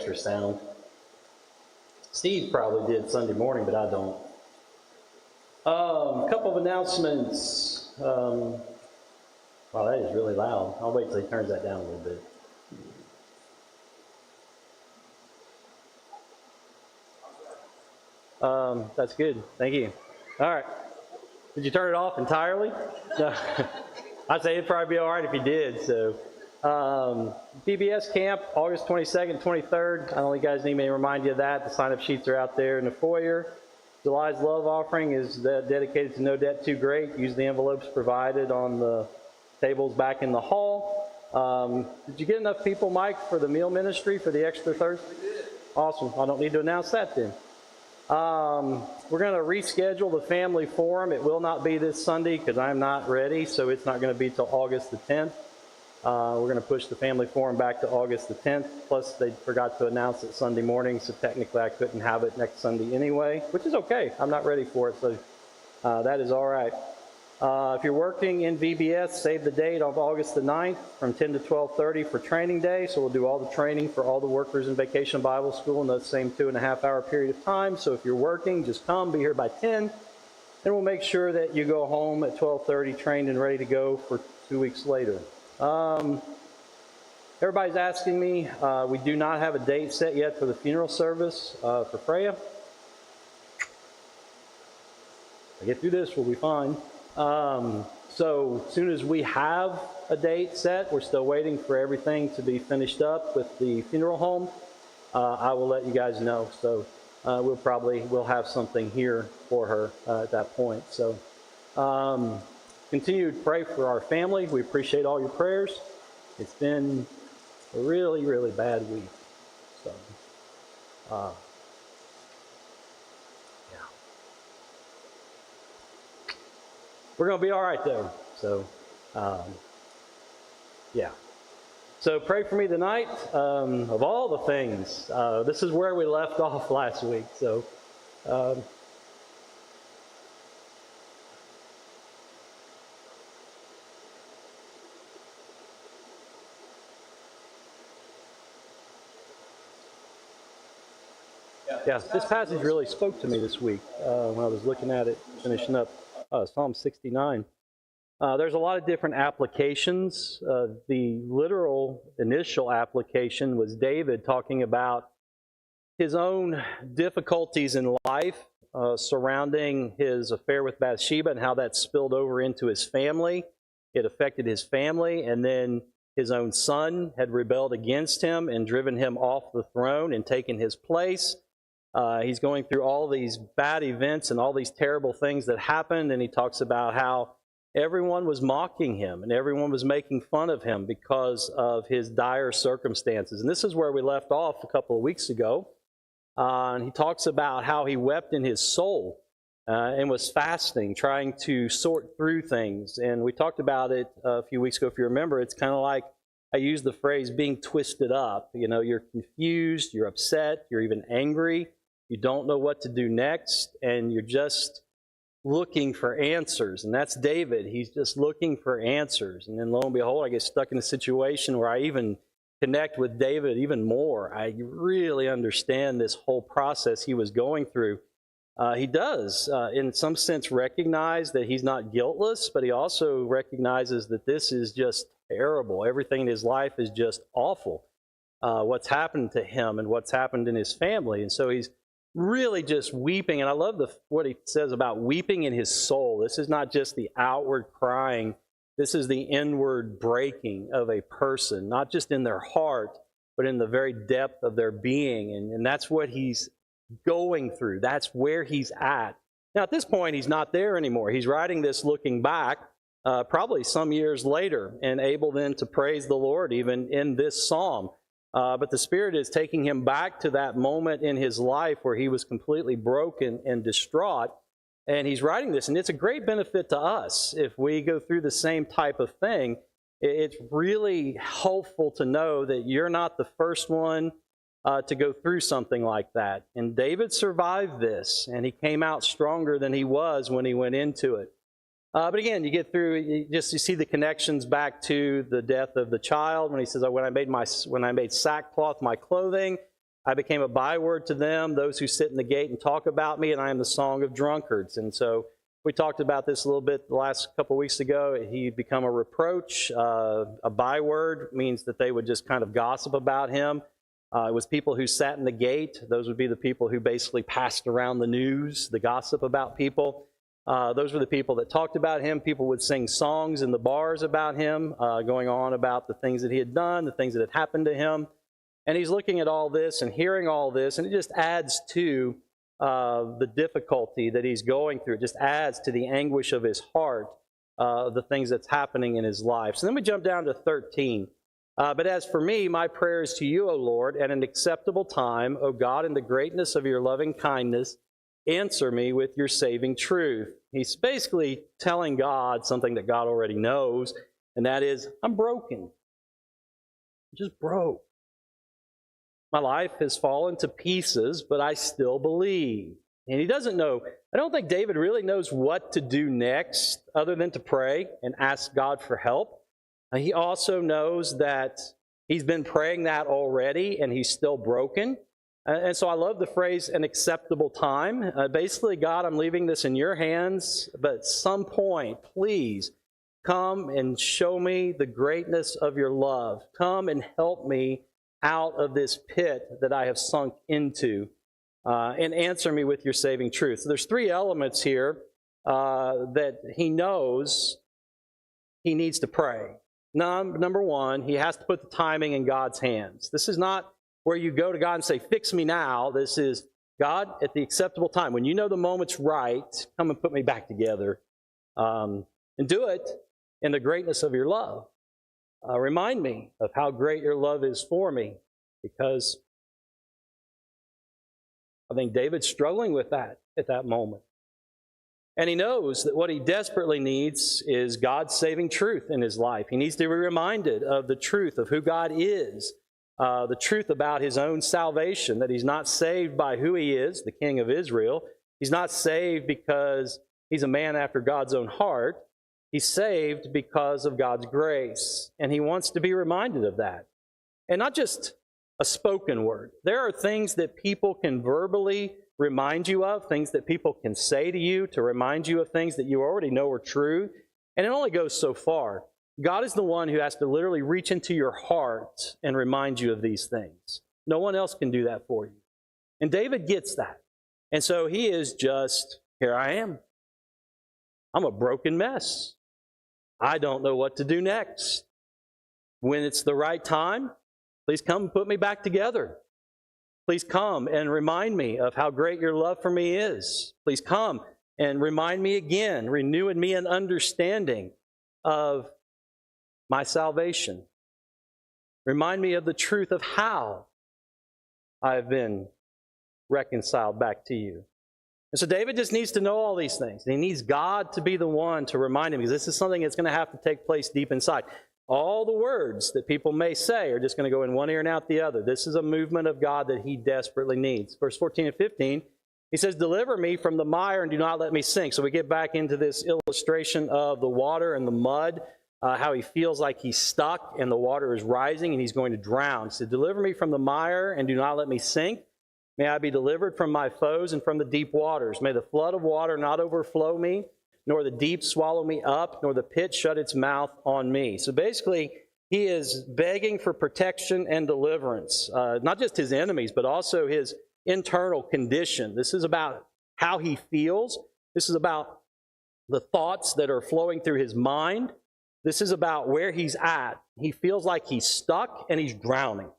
extra sound. Steve probably did Sunday morning, but I don't. A couple of announcements. Wow, that is really loud. I'll wait till he turns that down a little bit. That's good. Thank you. All right. Did you turn it off entirely? No. I'd say it'd probably be all right if you did. So, VBS camp, August 22nd, 23rd. I don't think you guys need me to remind you of that. The sign-up sheets are out there in the foyer. July's love offering is dedicated to No Debt Too Great. Use the envelopes provided on the tables back in the hall. Did you get enough people, Mike, for the meal ministry for the extra Thursday? We did. Awesome. I don't need to announce that then. We're going to reschedule the family forum. It will not be this Sunday because I'm not ready, so it's not going to be till August the 10th. We're going to push the family forum back to August the 10th. Plus, they forgot to announce it Sunday morning, so technically I couldn't have it next Sunday anyway, which is okay. I'm not ready for it, so that is all right. If you're working in VBS, save the date of August the 9th from 10 to 12:30 for training day. So we'll do all the training for all the workers in Vacation Bible School in the same 2.5-hour period of time. So if you're working, just come, be here by 10. And we'll make sure that you go home at 12:30 trained and ready to go for 2 weeks later. Everybody's asking me, we do not have a date set yet for the funeral service for Freya. If I get through this, we'll be fine. So as soon as we have a date set, we're still waiting for everything to be finished up with the funeral home. I will let you guys know. So we'll have something here for her at that point. So continue to pray for our family. We appreciate all your prayers. It's been a really, really bad week. So we're going to be all right, though. So, yeah. So pray for me tonight. Of all the things, this is where we left off last week. So, yeah, this passage really spoke to me this week when I was looking at it, finishing up Psalm 69. There's a lot of different applications. The literal initial application was David talking about his own difficulties in life surrounding his affair with Bathsheba and how that spilled over into his family. It affected his family, and then his own son had rebelled against him and driven him off the throne and taken his place. He's going through all these bad events and all these terrible things that happened, and he talks about how everyone was mocking him and everyone was making fun of him because of his dire circumstances. And this is where we left off a couple of weeks ago. And he talks about how he wept in his soul and was fasting, trying to sort through things. And we talked about it a few weeks ago, if you remember. It's kind of like, I use the phrase being twisted up. You know, you're confused, you're upset, you're even angry. You don't know what to do next, and you're just looking for answers. And that's David. He's just looking for answers. And then lo and behold, I get stuck in a situation where I even connect with David even more. I really understand this whole process he was going through. He does, in some sense, recognize that he's not guiltless, but he also recognizes that this is just terrible. Everything in his life is just awful. What's happened to him and what's happened in his family. And so he's really just weeping. And I love what he says about weeping in his soul. This is not just the outward crying. This is the inward breaking of a person, not just in their heart, but in the very depth of their being. And that's what he's going through. That's where he's at. Now, at this point, he's not there anymore. He's writing this looking back, probably some years later, and able then to praise the Lord even in this psalm. But the Spirit is taking him back to that moment in his life where he was completely broken and distraught. And he's writing this, and it's a great benefit to us if we go through the same type of thing. It's really helpful to know that you're not the first one to go through something like that. And David survived this, and he came out stronger than he was when he went into it. But again, you get through, you see the connections back to the death of the child when he says, when I made sackcloth my clothing. I became a byword to them, those who sit in the gate and talk about me, and I am the song of drunkards. And so we talked about this a little bit the last couple of weeks ago. He'd become a reproach. A byword means that they would just kind of gossip about him. It was people who sat in the gate. Those would be the people who basically passed around the news, the gossip about people. Those were the people that talked about him. People would sing songs in the bars about him, going on about the things that he had done, the things that had happened to him. And he's looking at all this and hearing all this, and it just adds to the difficulty that he's going through. It just adds to the anguish of his heart, the things that's happening in his life. So then we jump down to 13. But as for me, my prayer is to you, O Lord, at an acceptable time, O God, in the greatness of your loving kindness, answer me with your saving truth. He's basically telling God something that God already knows, and that is, I'm broken. I'm just broke. My life has fallen to pieces, but I still believe. And he doesn't know. I don't think David really knows what to do next other than to pray and ask God for help. He also knows that he's been praying that already and he's still broken. And so I love the phrase, an acceptable time. Basically, God, I'm leaving this in your hands, but at some point, please come and show me the greatness of your love. Come and help me out of this pit that I have sunk into, and answer me with your saving truth. So there's three elements here that he knows he needs to pray. Number one, he has to put the timing in God's hands. This is not where you go to God and say, fix me now. This is, God, at the acceptable time. When you know the moment's right, come and put me back together. And do it in the greatness of your love. Remind me of how great your love is for me, because I think David's struggling with that at that moment. And he knows that what he desperately needs is God's saving truth in his life. He needs to be reminded of the truth of who God is, the truth about his own salvation, that he's not saved by who he is, the King of Israel. He's not saved because he's a man after God's own heart. He's saved because of God's grace. And he wants to be reminded of that. And not just a spoken word. There are things that people can verbally remind you of, things that people can say to you to remind you of things that you already know are true. And it only goes so far. God is the one who has to literally reach into your heart and remind you of these things. No one else can do that for you. And David gets that. And so he is just, here I am. I'm a broken mess. I don't know what to do next. When it's the right time, please come and put me back together. Please come and remind me of how great your love for me is. Please come and remind me again, renew in me an understanding of my salvation. Remind me of the truth of how I have been reconciled back to you. And so David just needs to know all these things. He needs God to be the one to remind him, because this is something that's going to have to take place deep inside. All the words that people may say are just going to go in one ear and out the other. This is a movement of God that he desperately needs. Verse 14 and 15, he says, deliver me from the mire and do not let me sink. So we get back into this illustration of the water and the mud, how he feels like he's stuck and the water is rising and he's going to drown. He said, deliver me from the mire and do not let me sink. May I be delivered from my foes and from the deep waters. May the flood of water not overflow me, nor the deep swallow me up, nor the pit shut its mouth on me. So basically, he is begging for protection and deliverance. Not just his enemies, but also his internal condition. This is about how he feels. This is about the thoughts that are flowing through his mind. This is about where he's at. He feels like he's stuck and he's drowning.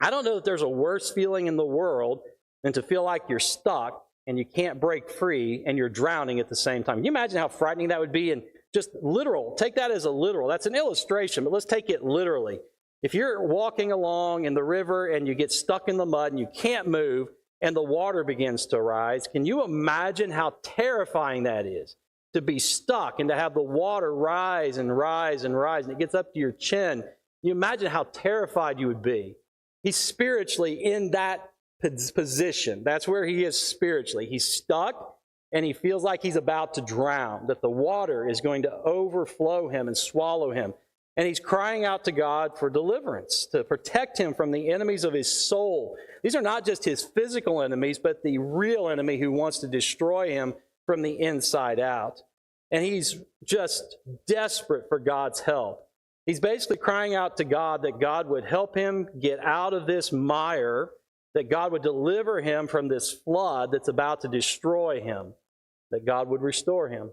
I don't know that there's a worse feeling in the world than to feel like you're stuck and you can't break free and you're drowning at the same time. Can you imagine how frightening that would be? And just literal, take that as a literal. That's an illustration, but let's take it literally. If you're walking along in the river and you get stuck in the mud and you can't move and the water begins to rise, can you imagine how terrifying that is? To be stuck and to have the water rise and rise and rise and it gets up to your chin. Can you imagine how terrified you would be? He's spiritually in that position. That's where he is spiritually. He's stuck and he feels like he's about to drown, that the water is going to overflow him and swallow him. And he's crying out to God for deliverance, to protect him from the enemies of his soul. These are not just his physical enemies, but the real enemy who wants to destroy him from the inside out. And he's just desperate for God's help. He's basically crying out to God that God would help him get out of this mire, that God would deliver him from this flood that's about to destroy him, that God would restore him.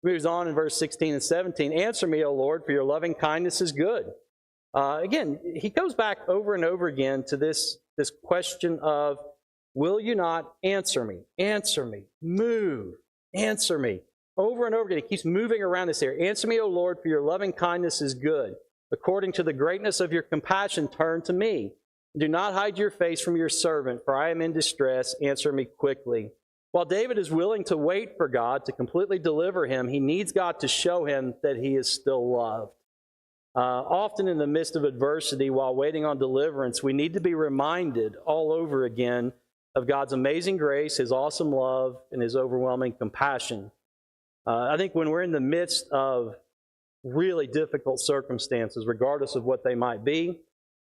Moves on in verse 16 and 17. Answer me, O Lord, for your loving kindness is good. Again, he goes back over and over again to this question of, will you not answer me? Answer me. Move. Answer me. Over and over again, he keeps moving around this area. Answer me, O Lord, for your loving kindness is good. According to the greatness of your compassion, turn to me. Do not hide your face from your servant, for I am in distress. Answer me quickly. While David is willing to wait for God to completely deliver him, he needs God to show him that he is still loved. Often in the midst of adversity, while waiting on deliverance, we need to be reminded all over again of God's amazing grace, his awesome love, and his overwhelming compassion. I think when we're in the midst of really difficult circumstances, regardless of what they might be,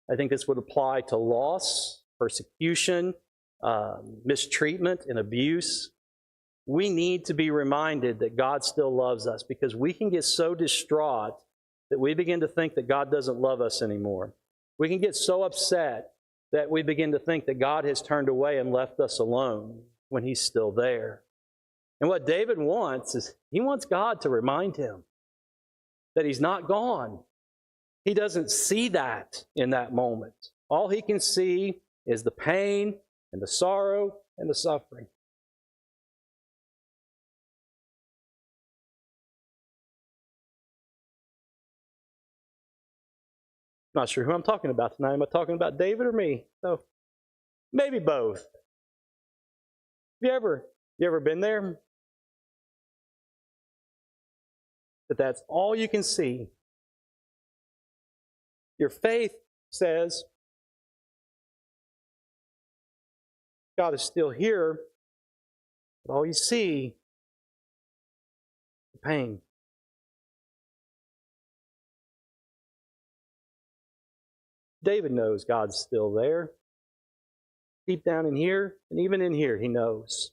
I think this would apply to loss, persecution, mistreatment and abuse. We need to be reminded that God still loves us, because we can get so distraught that we begin to think that God doesn't love us anymore. We can get so upset that we begin to think that God has turned away and left us alone when he's still there. And what David wants is, he wants God to remind him that he's not gone. He doesn't see that in that moment. All he can see is the pain and the sorrow and the suffering. Not sure who I'm talking about tonight. Am I talking about David or me? So maybe both. You ever been there? But that's all you can see. Your faith says God is still here, but all you see is the pain. David knows God's still there. Deep down in here, and even in here, he knows.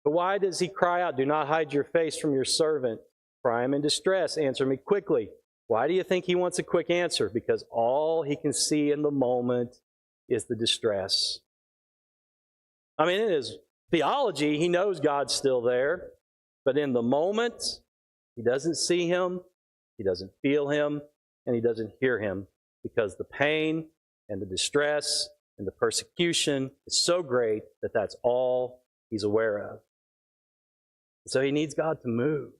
But why does he cry out, do not hide your face from your servant, for I am in distress, answer me quickly? Why do you think he wants a quick answer? Because all he can see in the moment is the distress. I mean, in his theology, he knows God's still there, but in the moment, he doesn't see him, he doesn't feel him, and he doesn't hear him, because the pain and the distress and the persecution is so great that that's all he's aware of. So he needs God to move.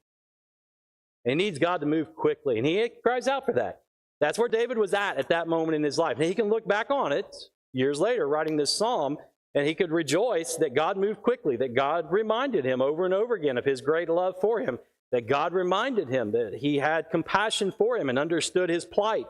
And he needs God to move quickly, and he cries out for that. That's where David was at that moment in his life. And he can look back on it years later, writing this psalm, and he could rejoice that God moved quickly, that God reminded him over and over again of his great love for him, that God reminded him that he had compassion for him and understood his plight.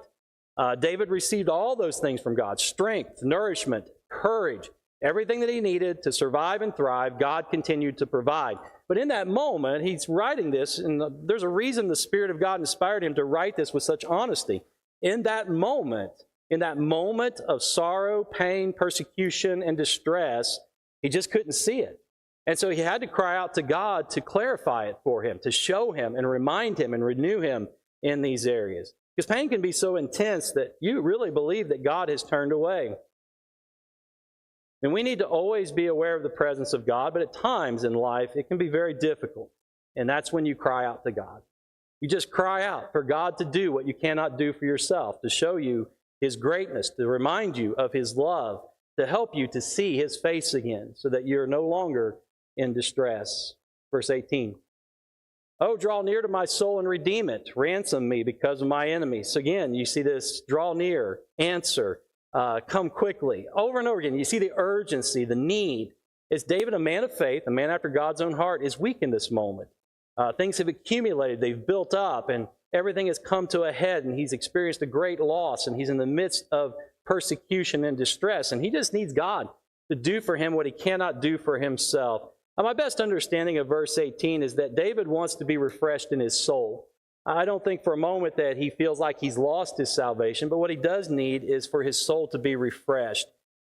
David received all those things from God: strength, nourishment, courage, everything that he needed to survive and thrive. God continued to provide. But in that moment, he's writing this, and there's a reason the Spirit of God inspired him to write this with such honesty. In that moment of sorrow, pain, persecution, and distress, he just couldn't see it. And so he had to cry out to God to clarify it for him, to show him and remind him and renew him in these areas. Because pain can be so intense that you really believe that God has turned away. And we need to always be aware of the presence of God, but at times in life it can be very difficult. And that's when you cry out to God. You just cry out for God to do what you cannot do for yourself, to show you his greatness, to remind you of his love, to help you to see his face again so that you're no longer in distress. Verse 18. Oh, draw near to my soul and redeem it. Ransom me because of my enemies. So again, you see this: draw near, answer, come quickly. Over and over again, you see the urgency, the need. Is David, a man of faith, a man after God's own heart, is weak in this moment. Things have accumulated, they've built up, and everything has come to a head, and he's experienced a great loss, and he's in the midst of persecution and distress, and he just needs God to do for him what he cannot do for himself. My best understanding of verse 18 is that David wants to be refreshed in his soul. I don't think for a moment that he feels like he's lost his salvation, but what he does need is for his soul to be refreshed.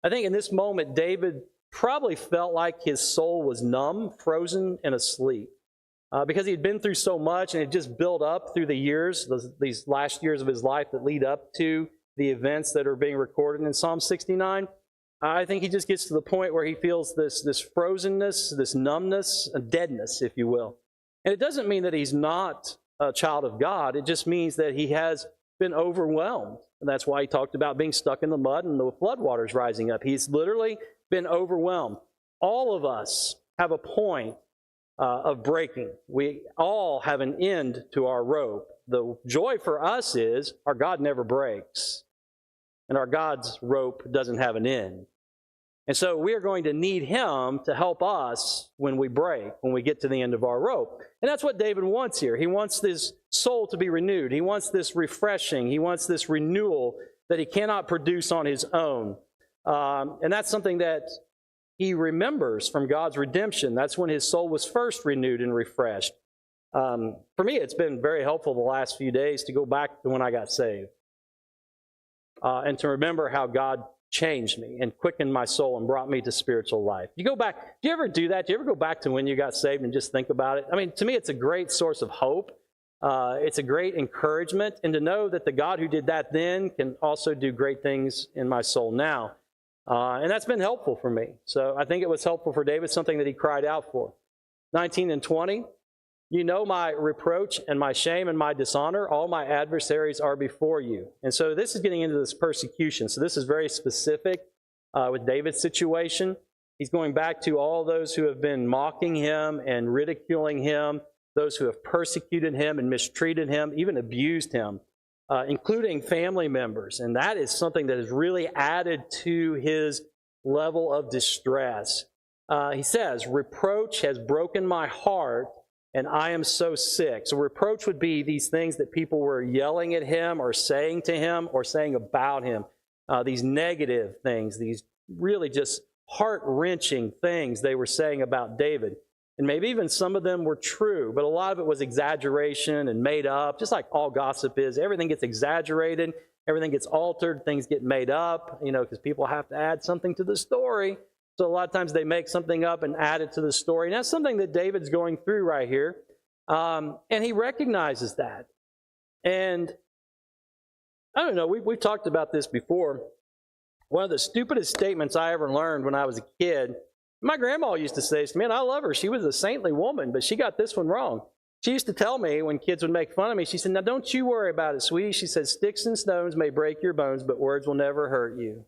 I think in this moment, David probably felt like his soul was numb, frozen, and asleep. Because he had been through so much and it just built up through the years, these last years of his life that lead up to the events that are being recorded in Psalm 69. I think he just gets to the point where he feels this frozenness, this numbness, a deadness, if you will. And it doesn't mean that he's not a child of God. It just means that he has been overwhelmed. And that's why he talked about being stuck in the mud and the floodwaters rising up. He's literally been overwhelmed. All of us have a point of breaking. We all have an end to our rope. The joy for us is our God never breaks. And our God's rope doesn't have an end. And so we are going to need Him to help us when we break, when we get to the end of our rope. And that's what David wants here. He wants this soul to be renewed. He wants this refreshing. He wants this renewal that he cannot produce on his own. And that's something that he remembers from God's redemption. That's when his soul was first renewed and refreshed. For me, it's been very helpful the last few days to go back to when I got saved. And to remember how God changed me and quickened my soul and brought me to spiritual life. You go back, do you ever do that? Do you ever go back to when you got saved and just think about it? I mean, to me, it's a great source of hope. It's a great encouragement. And to know that the God who did that then can also do great things in my soul now. And that's been helpful for me. So I think it was helpful for David, something that he cried out for. 19 and 20. You know my reproach and my shame and my dishonor. All my adversaries are before you. And so this is getting into this persecution. So this is very specific with David's situation. He's going back to all those who have been mocking him and ridiculing him, those who have persecuted him and mistreated him, even abused him, including family members. And that is something that has really added to his level of distress. He says, reproach has broken my heart, and I am so sick. So reproach would be these things that people were yelling at him or saying to him or saying about him. These negative things, these really just heart-wrenching things they were saying about David. And maybe even some of them were true, but a lot of it was exaggeration and made up, just like all gossip is. Everything gets exaggerated, everything gets altered, things get made up, because people have to add something to the story. So a lot of times they make something up and add it to the story. And that's something that David's going through right here. And he recognizes that. And I don't know, we've talked about this before. One of the stupidest statements I ever learned when I was a kid, my grandma used to say to me, and I love her, she was a saintly woman, but she got this one wrong. She used to tell me when kids would make fun of me, she said, now don't you worry about it, sweetie. She said, sticks and stones may break your bones, but words will never hurt you.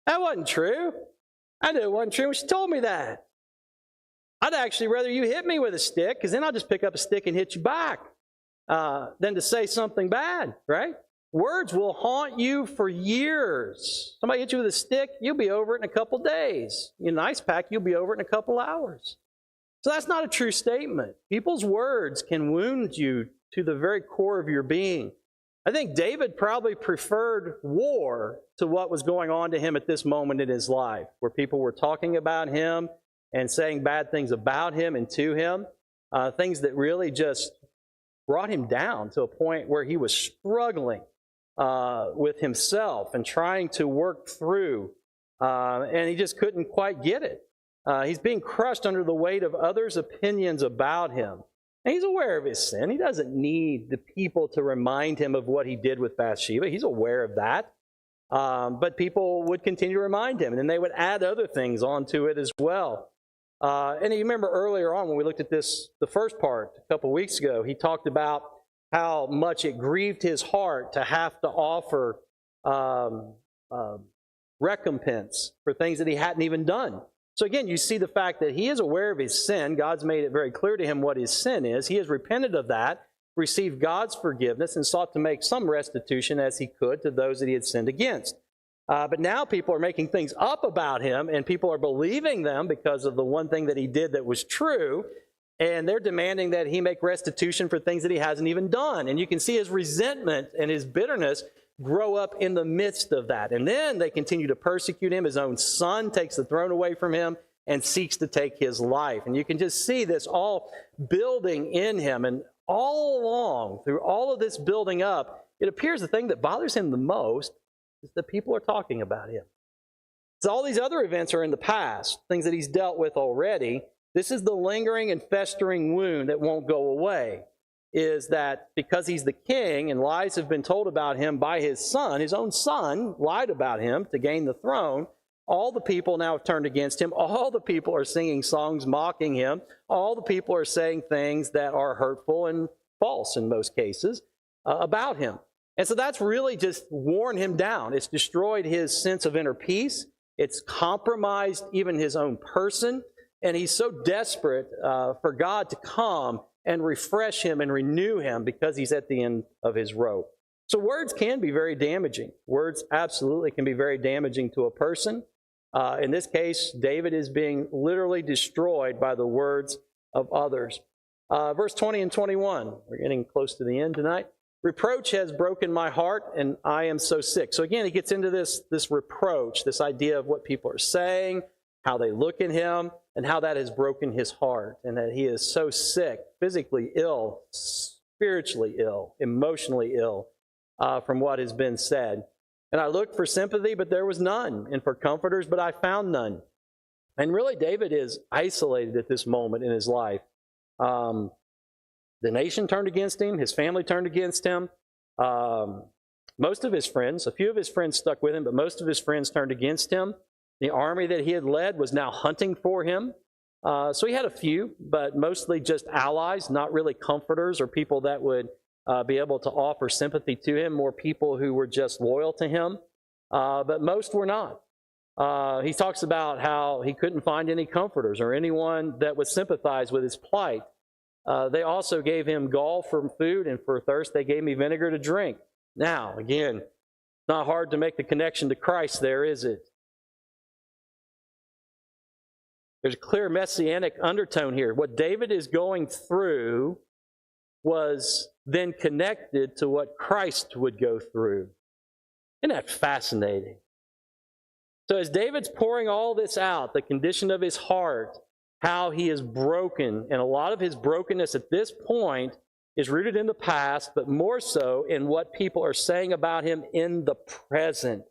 That wasn't true. I knew it wasn't true when she told me that. I'd actually rather you hit me with a stick, because then I'll just pick up a stick and hit you back, than to say something bad, right? Words will haunt you for years. Somebody hits you with a stick, you'll be over it in a couple days. In an ice pack, you'll be over it in a couple hours. So that's not a true statement. People's words can wound you to the very core of your being. I think David probably preferred war to what was going on to him at this moment in his life, where people were talking about him and saying bad things about him and to him, things that really just brought him down to a point where he was struggling with himself and trying to work through, and he just couldn't quite get it. He's being crushed under the weight of others' opinions about him. And he's aware of his sin. He doesn't need the people to remind him of what he did with Bathsheba. He's aware of that. But people would continue to remind him, and then they would add other things onto it as well. And you remember earlier on when we looked at this, the first part a couple weeks ago, he talked about how much it grieved his heart to have to offer recompense for things that he hadn't even done. So again, you see the fact that he is aware of his sin. God's made it very clear to him what his sin is. He has repented of that, received God's forgiveness, and sought to make some restitution as he could to those that he had sinned against. But now people are making things up about him, and people are believing them because of the one thing that he did that was true, and they're demanding that he make restitution for things that he hasn't even done. And you can see his resentment and his bitterness grow up in the midst of that. And then they continue to persecute him. His own son takes the throne away from him and seeks to take his life. And you can just see this all building in him. And all along, through all of this building up, it appears the thing that bothers him the most is that people are talking about him. So all these other events are in the past, things that he's dealt with already. This is the lingering and festering wound that won't go away, is that because he's the king and lies have been told about him by his own son lied about him to gain the throne, all the people now have turned against him. All the people are singing songs mocking him. All the people are saying things that are hurtful and false in most cases about him. And so that's really just worn him down. It's destroyed his sense of inner peace. It's compromised even his own person. And he's so desperate for God to come and refresh him and renew him because he's at the end of his rope. So words can be very damaging. Words absolutely can be very damaging to a person. In this case, David is being literally destroyed by the words of others. Verse 20 and 21, we're getting close to the end tonight. Reproach has broken my heart, and I am so sick. So again, he gets into this reproach, this idea of what people are saying, how they look at him, and how that has broken his heart, and that he is so sick, physically ill, spiritually ill, emotionally ill from what has been said. And I looked for sympathy, but there was none, and for comforters, but I found none. And really, David is isolated at this moment in his life. The nation turned against him. His family turned against him. Most of his friends, a few of his friends stuck with him, but most of his friends turned against him. The army that he had led was now hunting for him. So he had a few, but mostly just allies, not really comforters or people that would be able to offer sympathy to him, more people who were just loyal to him. But most were not. He talks about how he couldn't find any comforters or anyone that would sympathize with his plight. They also gave him gall for food, and for thirst they gave me vinegar to drink. Now, again, not hard to make the connection to Christ there, is it? There's a clear messianic undertone here. What David is going through was then connected to what Christ would go through. Isn't that fascinating? So as David's pouring all this out, the condition of his heart, how he is broken, and a lot of his brokenness at this point is rooted in the past, but more so in what people are saying about him in the present.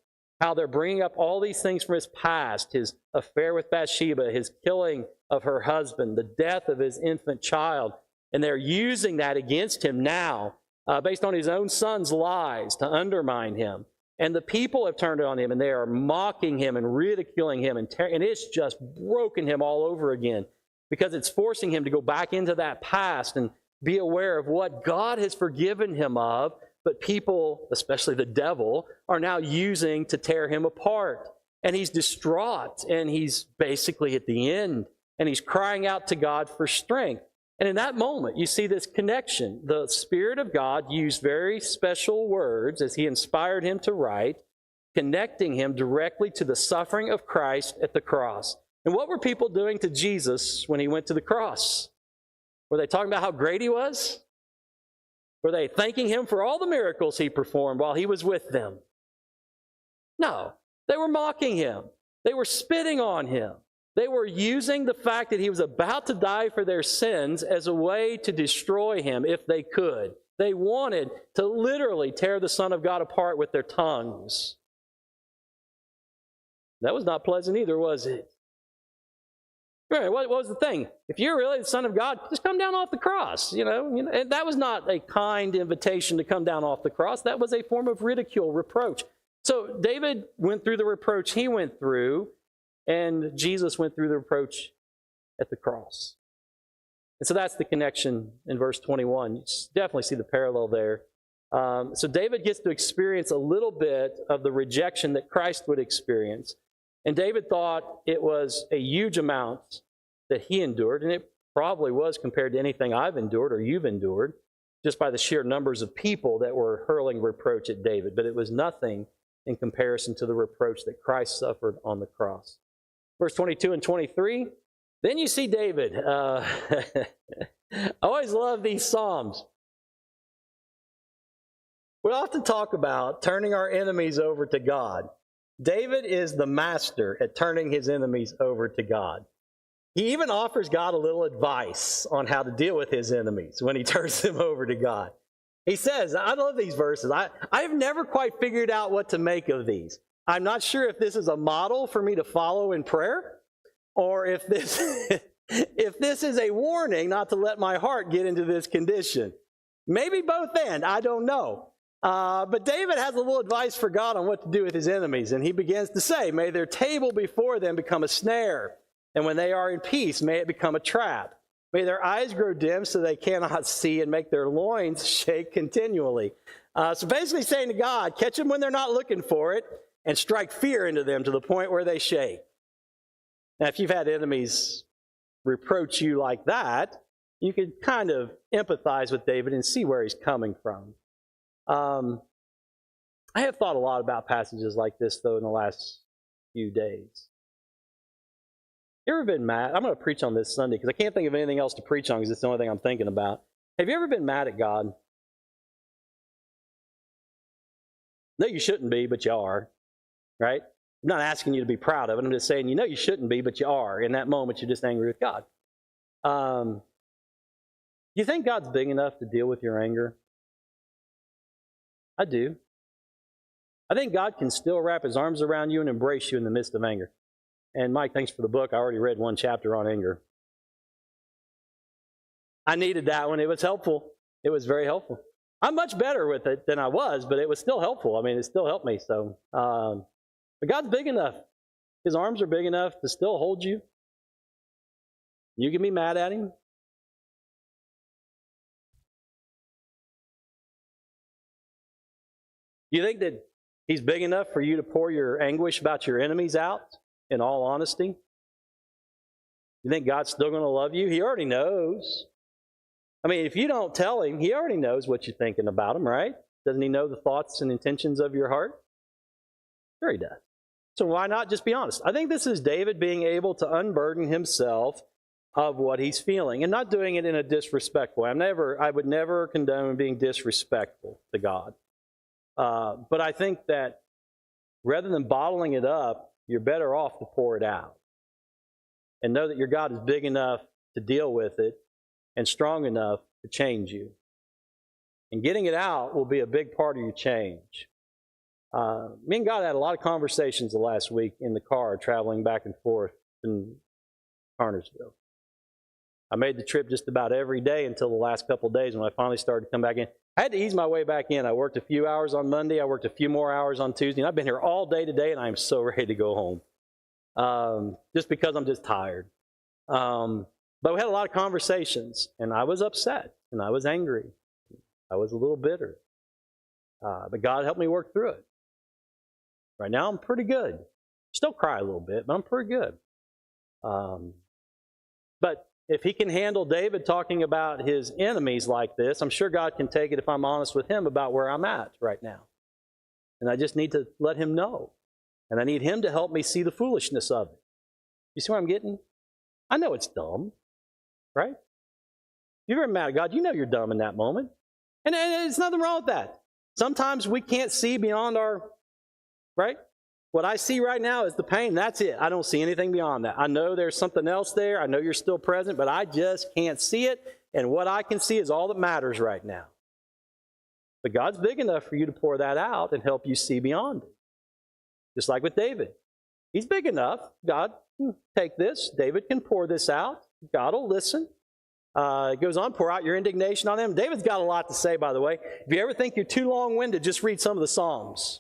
How they're bringing up all these things from his past, his affair with Bathsheba, his killing of her husband, the death of his infant child, and they're using that against him now based on his own son's lies to undermine him. And the people have turned on him, and they are mocking him and ridiculing him, and it's just broken him all over again because it's forcing him to go back into that past and be aware of what God has forgiven him of, but people, especially the devil, are now using to tear him apart. And he's distraught, and he's basically at the end, and he's crying out to God for strength. And in that moment, you see this connection. The Spirit of God used very special words as he inspired him to write, connecting him directly to the suffering of Christ at the cross. And what were people doing to Jesus when he went to the cross? Were they talking about how great he was? Were they thanking him for all the miracles he performed while he was with them? No. They were mocking him. They were spitting on him. They were using the fact that he was about to die for their sins as a way to destroy him if they could. They wanted to literally tear the Son of God apart with their tongues. That was not pleasant either, was it? Right, what was the thing? If you're really the Son of God, just come down off the cross. You know, and that was not a kind invitation to come down off the cross. That was a form of ridicule, reproach. So David went through the reproach he went through, and Jesus went through the reproach at the cross. And so that's the connection in verse 21. You definitely see the parallel there. So David gets to experience a little bit of the rejection that Christ would experience. And David thought it was a huge amount that he endured, and it probably was compared to anything I've endured or you've endured, just by the sheer numbers of people that were hurling reproach at David. But it was nothing in comparison to the reproach that Christ suffered on the cross. Verse 22 and 23, then you see David. I always love these Psalms. We often talk about turning our enemies over to God. David is the master at turning his enemies over to God. He even offers God a little advice on how to deal with his enemies when he turns them over to God. He says, I love these verses. I've never quite figured out what to make of these. I'm not sure if this is a model for me to follow in prayer, or if this, if this is a warning not to let my heart get into this condition. Maybe both and, I don't know. But David has a little advice for God on what to do with his enemies, and he begins to say, may their table before them become a snare, and when they are in peace, may it become a trap. May their eyes grow dim so they cannot see, and make their loins shake continually. So basically saying to God, catch them when they're not looking for it, and strike fear into them to the point where they shake. Now, if you've had enemies reproach you like that, you could kind of empathize with David and see where he's coming from. I have thought a lot about passages like this, though, in the last few days. You ever been mad? I'm going to preach on this Sunday because I can't think of anything else to preach on because it's the only thing I'm thinking about. Have you ever been mad at God? No, you shouldn't be, but you are. Right? I'm not asking you to be proud of it. I'm just saying, you know you shouldn't be, but you are. In that moment, you're just angry with God. Do you think God's big enough to deal with your anger? I do. I think God can still wrap his arms around you and embrace you in the midst of anger. And Mike, thanks for the book. I already read one chapter on anger. I needed that one. It was helpful. It was very helpful. I'm much better with it than I was, but it was still helpful. I mean, it still helped me. So, but God's big enough. His arms are big enough to still hold you. You can be mad at him. You think that he's big enough for you to pour your anguish about your enemies out, in all honesty? You think God's still going to love you? He already knows. I mean, if you don't tell him, he already knows what you're thinking about him, right? Doesn't he know the thoughts and intentions of your heart? Sure he does. So why not just be honest? I think this is David being able to unburden himself of what he's feeling and not doing it in a disrespectful way. I would never condone being disrespectful to God. But I think that rather than bottling it up, you're better off to pour it out. And know that your God is big enough to deal with it and strong enough to change you. And getting it out will be a big part of your change. Me and God had a lot of conversations the last week in the car traveling back and forth in Cartersville. I made the trip just about every day until the last couple of days when I finally started to come back in. I had to ease my way back in. I worked a few hours on Monday. I worked a few more hours on Tuesday. And I've been here all day today, and I am so ready to go home. Just because I'm just tired. But we had a lot of conversations, and I was upset, and I was angry. I was a little bitter. But God helped me work through it. Right now, I'm pretty good. Still cry a little bit, but I'm pretty good. But if he can handle David talking about his enemies like this, I'm sure God can take it if I'm honest with him about where I'm at right now. And I just need to let him know. And I need him to help me see the foolishness of it. You see what I'm getting? I know it's dumb, right? You're very mad at God. You know you're dumb in that moment. And there's nothing wrong with that. Sometimes we can't see beyond our, right? What I see right now is the pain. That's it. I don't see anything beyond that. I know there's something else there. I know you're still present, but I just can't see it. And what I can see is all that matters right now. But God's big enough for you to pour that out and help you see beyond it. Just like with David. He's big enough. God, take this. David can pour this out. God will listen. It goes on, pour out your indignation on them. David's got a lot to say, by the way. If you ever think you're too long-winded, just read some of the Psalms.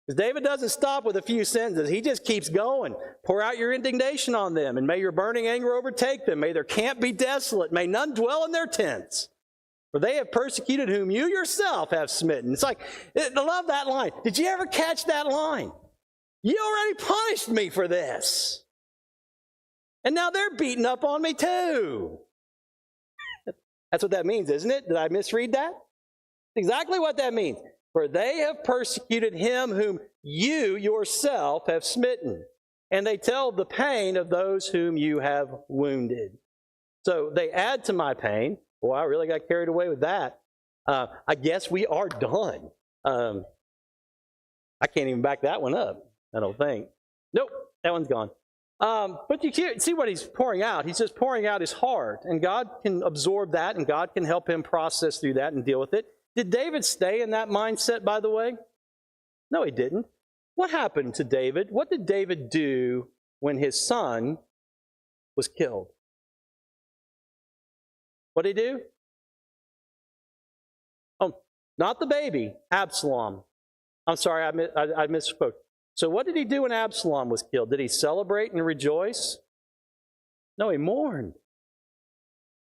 Because David doesn't stop with a few sentences. He just keeps going. Pour out your indignation on them, and may your burning anger overtake them. May their camp be desolate. May none dwell in their tents. For they have persecuted whom you yourself have smitten. It's like, I love that line. Did you ever catch that line? You already punished me for this. And now they're beating up on me too. That's what that means, isn't it? Did I misread that? Exactly what that means. For they have persecuted him whom you yourself have smitten. And they tell the pain of those whom you have wounded. So they add to my pain. Boy, I really got carried away with that. I guess we are done. I can't even back that one up, I don't think. Nope, that one's gone. But you can't see what he's pouring out. He's just pouring out his heart. And God can absorb that, and God can help him process through that and deal with it. Did David stay in that mindset, by the way? No, he didn't. What happened to David? What did David do when his son was killed? What did he do? Oh, not the baby, Absalom. I'm sorry, I misspoke. So what did he do when Absalom was killed? Did he celebrate and rejoice? No, he mourned.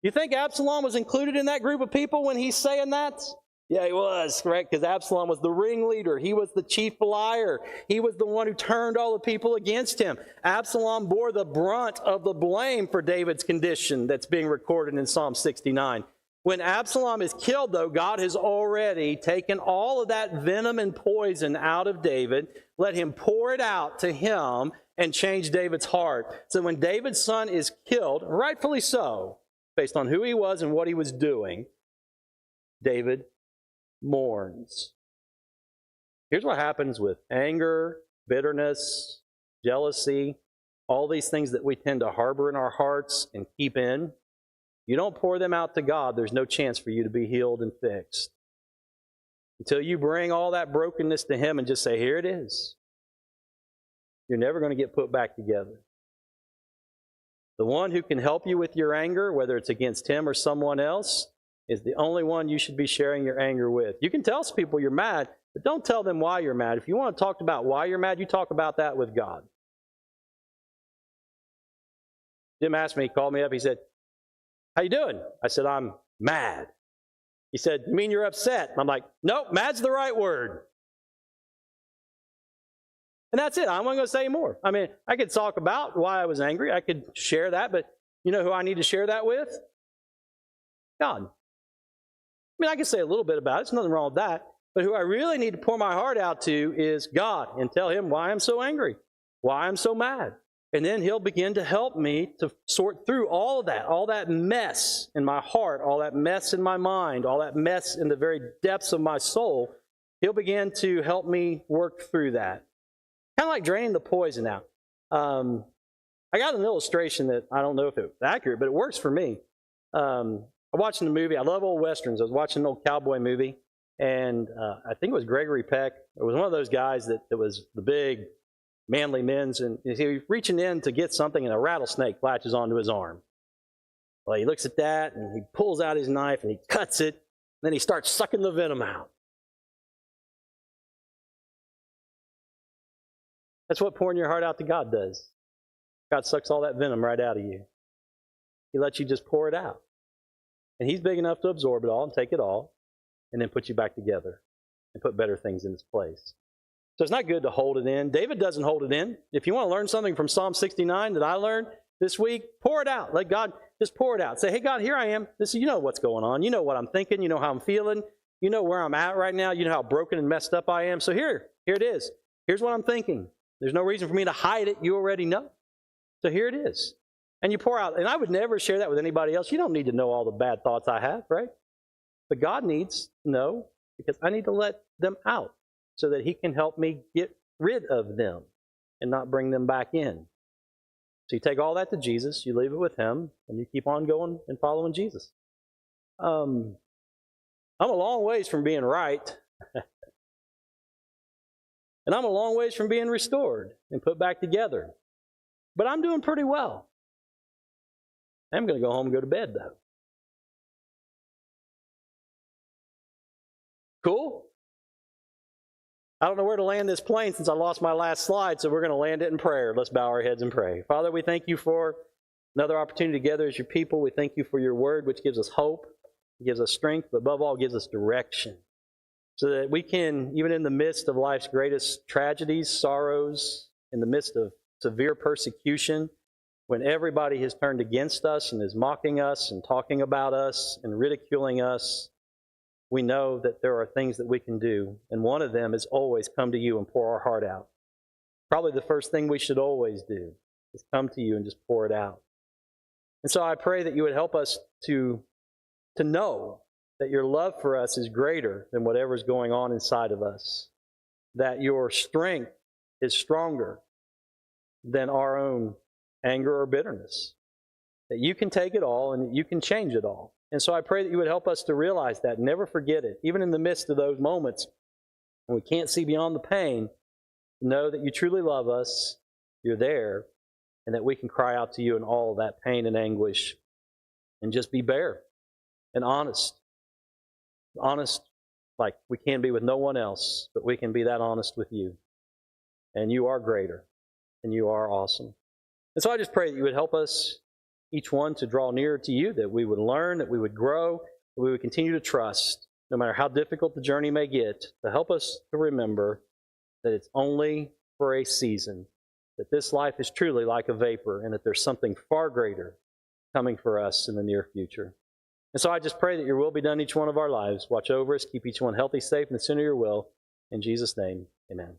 You think Absalom was included in that group of people when he's saying that? Yeah, he was, correct? Because Absalom was the ringleader. He was the chief liar. He was the one who turned all the people against him. Absalom bore the brunt of the blame for David's condition that's being recorded in Psalm 69. When Absalom is killed, though, God has already taken all of that venom and poison out of David, let him pour it out to him, and change David's heart. So when David's son is killed, rightfully so, based on who he was and what he was doing, David mourns. Here's what happens with anger, bitterness, jealousy, all these things that we tend to harbor in our hearts and keep in. You don't pour them out to God, there's no chance for you to be healed and fixed. Until you bring all that brokenness to Him and just say, here it is, you're never going to get put back together. The one who can help you with your anger, whether it's against Him or someone else, is the only one you should be sharing your anger with. You can tell people you're mad, but don't tell them why you're mad. If you want to talk about why you're mad, you talk about that with God. Jim asked me, he called me up, he said, how you doing? I said, I'm mad. He said, you mean you're upset? I'm like, nope, mad's the right word. And that's it. I'm not going to say more. I mean, I could talk about why I was angry. I could share that, but you know who I need to share that with? God. I mean, I can say a little bit about it. There's nothing wrong with that. But who I really need to pour my heart out to is God, and tell Him why I'm so angry, why I'm so mad. And then He'll begin to help me to sort through all that mess in my heart, all that mess in my mind, all that mess in the very depths of my soul. He'll begin to help me work through that. Kind of like draining the poison out. I got an illustration that I don't know if it's accurate, but it works for me. I'm watching the movie. I love old westerns. I was watching an old cowboy movie, and I think it was Gregory Peck. It was one of those guys that was the big, manly men's, and he was reaching in to get something, and a rattlesnake latches onto his arm. Well, he looks at that, and he pulls out his knife, and he cuts it, and then he starts sucking the venom out. That's what pouring your heart out to God does. God sucks all that venom right out of you. He lets you just pour it out. And He's big enough to absorb it all and take it all, and then put you back together and put better things in its place. So it's not good to hold it in. David doesn't hold it in. If you want to learn something from Psalm 69 that I learned this week, pour it out. Let God just pour it out. Say, hey, God, here I am. You know what's going on. You know what I'm thinking. You know how I'm feeling. You know where I'm at right now. You know how broken and messed up I am. So here it is. Here's what I'm thinking. There's no reason for me to hide it. You already know. So here it is. And you pour out. And I would never share that with anybody else. You don't need to know all the bad thoughts I have, right? But God needs to know, because I need to let them out so that He can help me get rid of them and not bring them back in. So you take all that to Jesus, you leave it with Him, and you keep on going and following Jesus. I'm a long ways from being right. And I'm a long ways from being restored and put back together. But I'm doing pretty well. I'm going to go home and go to bed, though. Cool? I don't know where to land this plane since I lost my last slide, so we're going to land it in prayer. Let's bow our heads and pray. Father, we thank You for another opportunity together as Your people. We thank You for Your word, which gives us hope, gives us strength, but above all, gives us direction, so that we can, even in the midst of life's greatest tragedies, sorrows, in the midst of severe persecution, when everybody has turned against us and is mocking us and talking about us and ridiculing us, we know that there are things that we can do. And one of them is always come to You and pour our heart out. Probably the first thing we should always do is come to You and just pour it out. And so I pray that You would help us to know that Your love for us is greater than whatever's going on inside of us. That Your strength is stronger than our own anger or bitterness. That you can take it all and that you can change it all. And so I pray that you would help us to realize that, never forget it, even in the midst of those moments when we can't see beyond the pain. Know that you truly love us, you're there, and that we can cry out to you in all of that pain and anguish and just be bare and honest. Honest like we can be with no one else, but we can be that honest with you. And you are greater, and you are awesome. And so I just pray that you would help us, each one, to draw nearer to you, that we would learn, that we would grow, that we would continue to trust, no matter how difficult the journey may get, to help us to remember that it's only for a season, that this life is truly like a vapor, and that there's something far greater coming for us in the near future. And so I just pray that your will be done in each one of our lives. Watch over us, keep each one healthy, safe, and in the center of your will. In Jesus' name, amen.